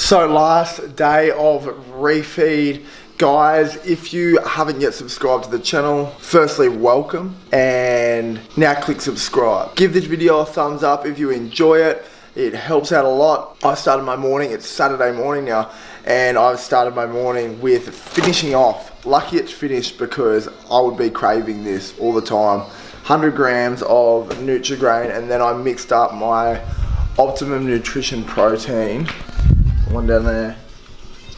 So last day of refeed. Guys, if you haven't yet subscribed to the channel, firstly welcome, and now click subscribe. Give this video a thumbs up if you enjoy it. It helps out a lot. I started my morning, it's Saturday morning now, and I've started my morning with finishing off. Lucky it's finished because I would be craving this all the time. 100 grams of Nutrigrain, and then I mixed up my Optimum Nutrition protein, one down there,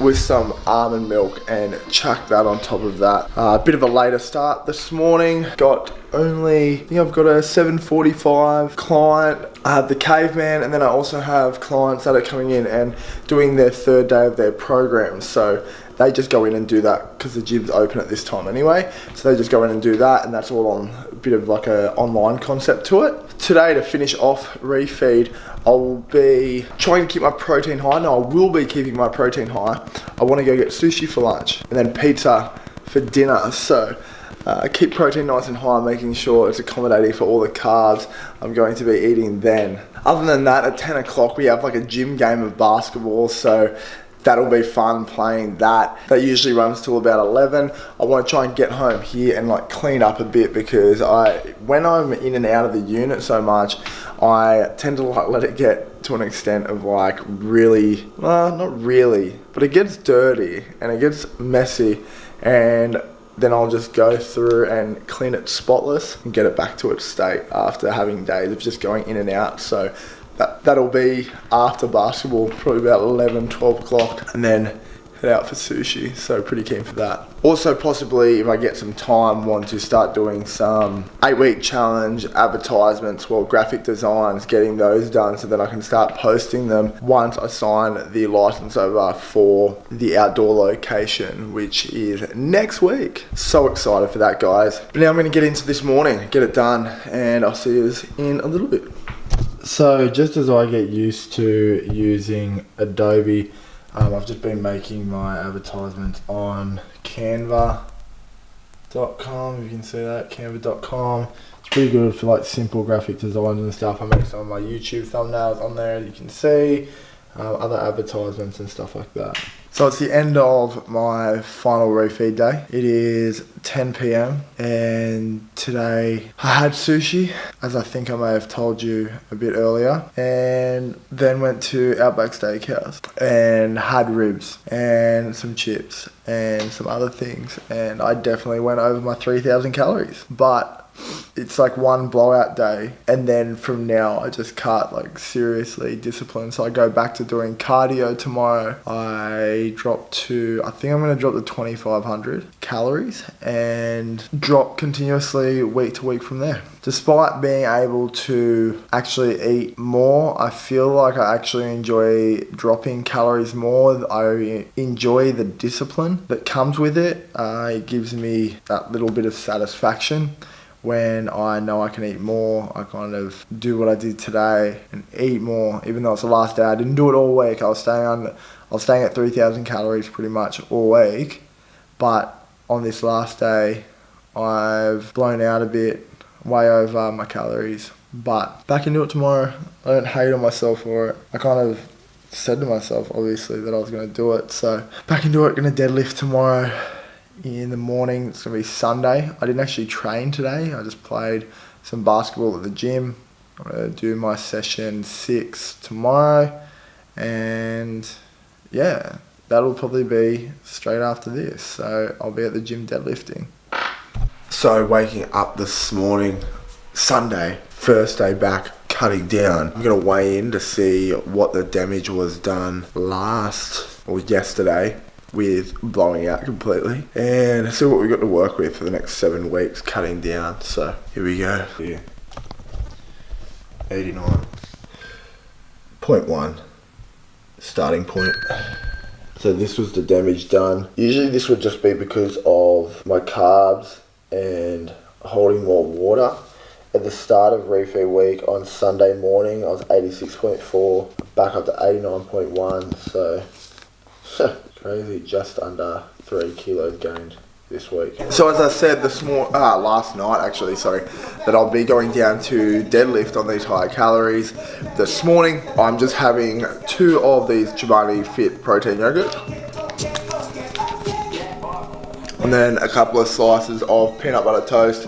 with some almond milk and chuck that on top of that. A bit of a later start this morning. I think I've got a 7:45 client. I have the caveman, and then I also have clients that are coming in and doing their third day of their program. So they just go in and do that because the gym's open at this time anyway. So they just go in and do that, and that's all on a bit of like a online concept to it. Today, to finish off refeed, I'll be trying to keep my protein high. No, I will be keeping my protein high. I want to go get sushi for lunch and then pizza for dinner. So keep protein nice and high, making sure it's accommodating for all the carbs I'm going to be eating then. Other than that, at 10 o'clock we have like a gym game of basketball, so that'll be fun playing that. That usually runs till about 11. I want to try and get home here and like clean up a bit, because when I'm in and out of the unit so much, I tend to like let it get to an extent of like really, not really, but it gets dirty and it gets messy, and then I'll just go through and clean it spotless and get it back to its state after having days of just going in and out. So that'll be after basketball, probably about 11, 12 o'clock, and then head out for sushi. So pretty keen for that. Also, possibly, if I get some time, want to start doing some 8-week challenge advertisements, graphic designs, getting those done so that I can start posting them once I sign the license over for the outdoor location, which is next week. So excited for that, guys. But now I'm going to get into this morning, get it done, and I'll see you in a little bit. So just as I get used to using Adobe, I've just been making my advertisements on Canva.com, if you can see that, canva.com. It's pretty good for like simple graphic designs and stuff. I make some of my YouTube thumbnails on there, as you can see, other advertisements and stuff like that. So it's the end of my final refeed day. It is 10 PM and today I had sushi, as I think I may have told you a bit earlier, and then went to Outback Steakhouse and had ribs and some chips and some other things, and I definitely went over my 3,000 calories, but it's like one blowout day, and then from now I just can't like seriously discipline. So I go back to doing cardio tomorrow. I think I'm going to drop to 2,500 calories and drop continuously week to week from there. Despite being able to actually eat more, I feel like I actually enjoy dropping calories more. I enjoy the discipline that comes with it. It gives me that little bit of satisfaction. When I know I can eat more, I kind of do what I did today and eat more, even though it's the last day. I didn't do it all week. I was staying at 3,000 calories pretty much all week, but on this last day, I've blown out a bit, way over my calories. But back into it tomorrow. I don't hate on myself for it. I kind of said to myself, obviously, that I was going to do it. So back into it. Going to deadlift tomorrow. In the morning. It's going to be Sunday. I didn't actually train today. I just played some basketball at the gym. I'm going to do my session 6 tomorrow, and yeah, that'll probably be straight after this. So I'll be at the gym deadlifting. So waking up this morning, Sunday, first day back, cutting down. I'm going to weigh in to see what the damage was done yesterday with blowing out completely, and see what we've got to work with for the next 7 weeks cutting down. So here we go. 89.1 starting point. So this was the damage done. Usually this would just be because of my carbs and holding more water. At the start of refeed week on Sunday morning, I was 86.4, back up to 89.1, so crazy, just under 3 kilos gained this week. So as I said last night actually, sorry, that I'll be going down to deadlift on these high calories. This morning, I'm just having 2 of these Chobani Fit protein yogurt. And then a couple of slices of peanut butter toast,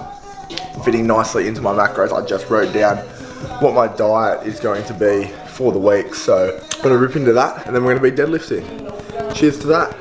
fitting nicely into my macros. I just wrote down what my diet is going to be for the week. So I'm gonna rip into that and then we're gonna be deadlifting. Cheers to that.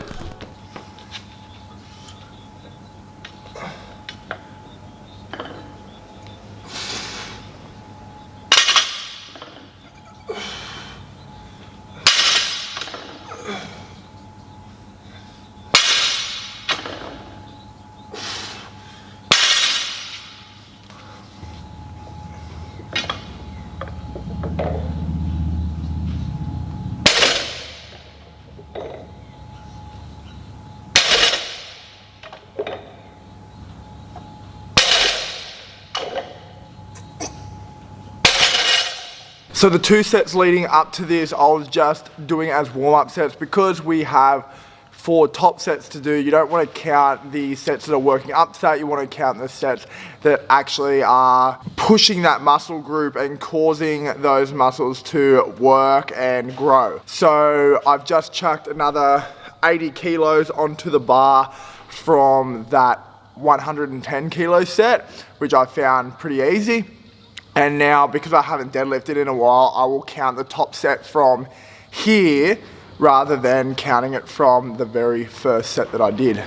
So the 2 sets leading up to this, I was just doing as warm-up sets because we have 4 top sets to do. You don't want to count the sets that are working up to that. You want to count the sets that actually are pushing that muscle group and causing those muscles to work and grow. So I've just chucked another 80 kilos onto the bar from that 110 kilo set, which I found pretty easy. And now, because I haven't deadlifted in a while, I will count the top set from here rather than counting it from the very first set that I did.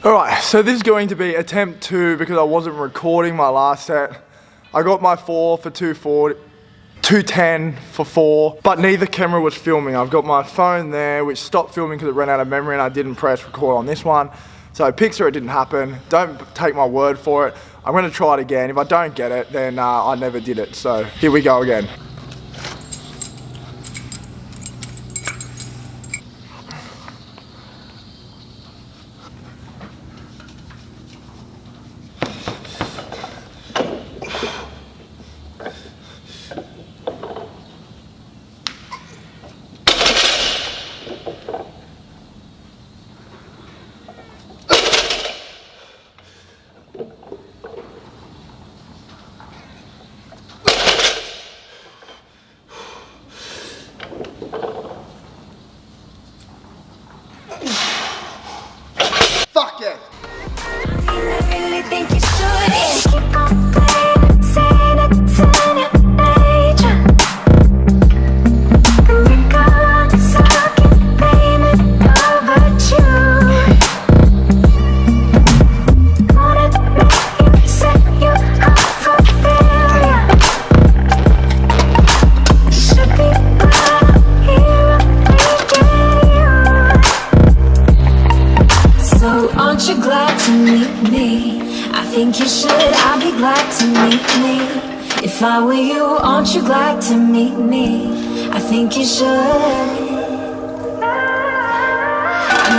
Alright, so this is going to be attempt 2 because I wasn't recording my last set. I got my 4 for 240, 210 for 4, but neither camera was filming. I've got my phone there, which stopped filming because it ran out of memory and I didn't press record on this one. So picture it didn't happen. Don't take my word for it. I'm going to try it again. If I don't get it, then I never did it. So here we go again. Fuck yes! Aren't you glad to meet me? I think you should, I'll be glad to meet me. If I were you, aren't you glad to meet me? I think you should. I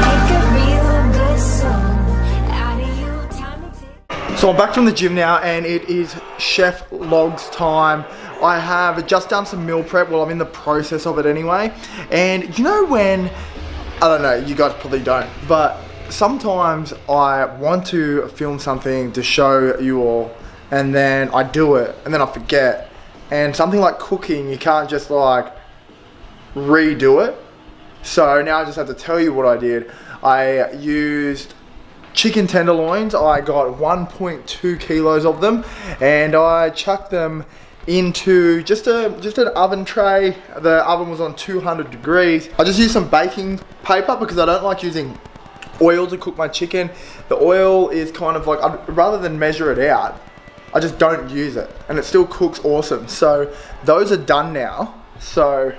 make a real good song out of you, time and take. So I'm back from the gym now and it is Chef Logs time. I have just done some meal prep, well I'm in the process of it anyway. And you know when, I don't know, you guys probably don't, but sometimes I want to film something to show you all and then I do it and then I forget. And something like cooking, you can't just like redo it. So now I just have to tell you what I did. I used chicken tenderloins. I got 1.2 kilos of them and I chucked them into just an oven tray. The oven was on 200 degrees. I just used some baking paper because I don't like using oil to cook my chicken. The oil is kind of like, rather than measure it out, I just don't use it and it still cooks awesome. So those are done now. So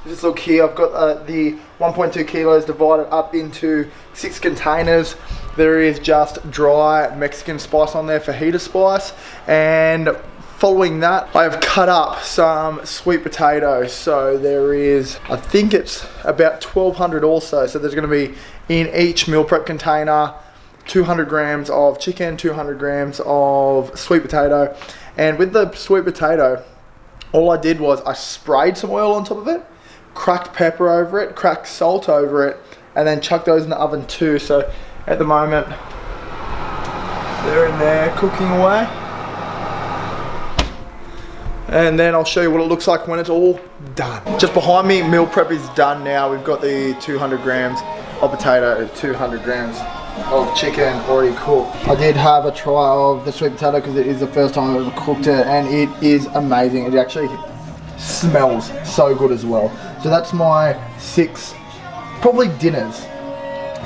just look here, I've got the 1.2 kilos divided up into 6 containers. There is just dry Mexican spice on there, fajita spice, and following that, I have cut up some sweet potatoes. So there is, I think it's about 1,200 also. So there's gonna be in each meal prep container, 200 grams of chicken, 200 grams of sweet potato. And with the sweet potato, all I did was I sprayed some oil on top of it, cracked pepper over it, cracked salt over it, and then chucked those in the oven too. So at the moment, they're in there cooking away. And then I'll show you what it looks like when it's all done. Just behind me, meal prep is done now. We've got the 200 grams of potato, 200 grams of chicken already cooked. I did have a try of the sweet potato because it is the first time I've ever cooked it, and it is amazing. It actually smells so good as well. So that's my 6 probably dinners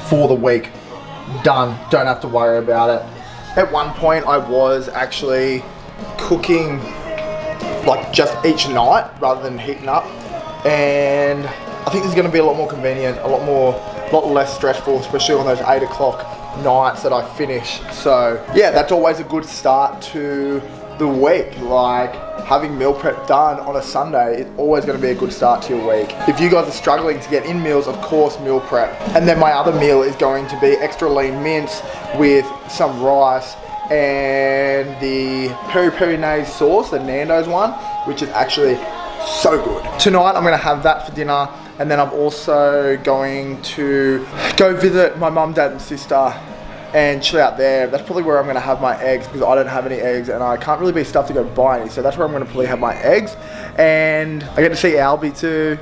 for the week done. Don't have to worry about it. At one point I was actually cooking like just each night rather than heating up, and I think this is going to be a lot more convenient, a lot less stressful, especially on those 8 o'clock nights that I finish. So yeah, that's always a good start to the week. Like having meal prep done on a Sunday is always going to be a good start to your week. If you guys are struggling to get in meals, of course meal prep. And then my other meal is going to be extra lean mince with some rice and the peri peri naise sauce, the Nando's one, which is actually so good. Tonight I'm gonna have that for dinner, and then I'm also going to go visit my mum, dad and sister and chill out there. That's probably where I'm gonna have my eggs, because I don't have any eggs and I can't really be stuffed to go buy any. So that's where I'm gonna probably have my eggs. And I get to see Albie too.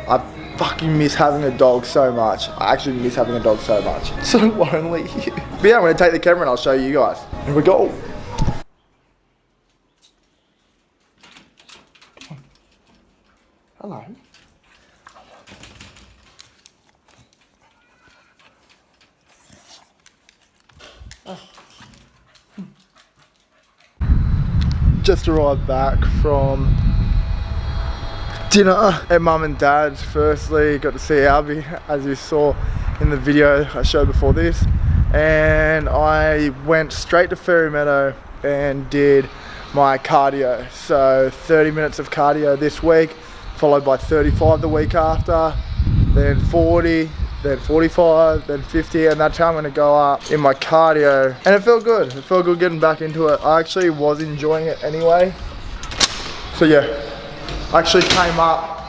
I fucking miss having a dog so much. I actually miss having a dog so much. It's so lonely. But yeah, I'm gonna take the camera and I'll show you guys. Here we go. Hello. Just arrived back from dinner at mum and dad's. Firstly, got to see Albie, as you saw in the video I showed before this. And I went straight to Fairy Meadow and did my cardio. So 30 minutes of cardio this week, followed by 35 the week after, then 40, then 45, then 50, and that's how I'm gonna go up in my cardio. And it felt good. It felt good getting back into it. I actually was enjoying it anyway. So yeah, I actually came up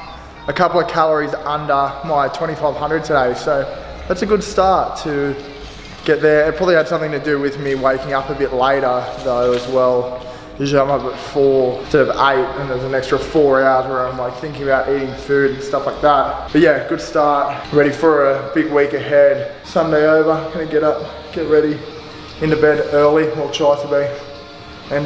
a couple of calories under my 2500 today. So that's a good start to get there. It probably had something to do with me waking up a bit later though as well. Usually I'm up at 4 instead of 8, and there's an extra 4 hours where I'm like thinking about eating food and stuff like that. But yeah, good start. Ready for a big week ahead. Sunday over, gonna get up, get ready, into bed early, or try to be. And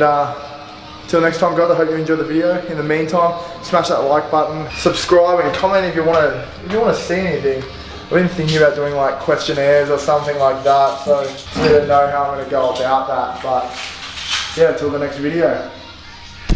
till next time guys, I hope you enjoyed the video. In the meantime, smash that like button, subscribe and comment if you wanna see anything. I've been thinking about doing like questionnaires or something like that, so I don't know how I'm gonna go about that, but yeah, till the next video.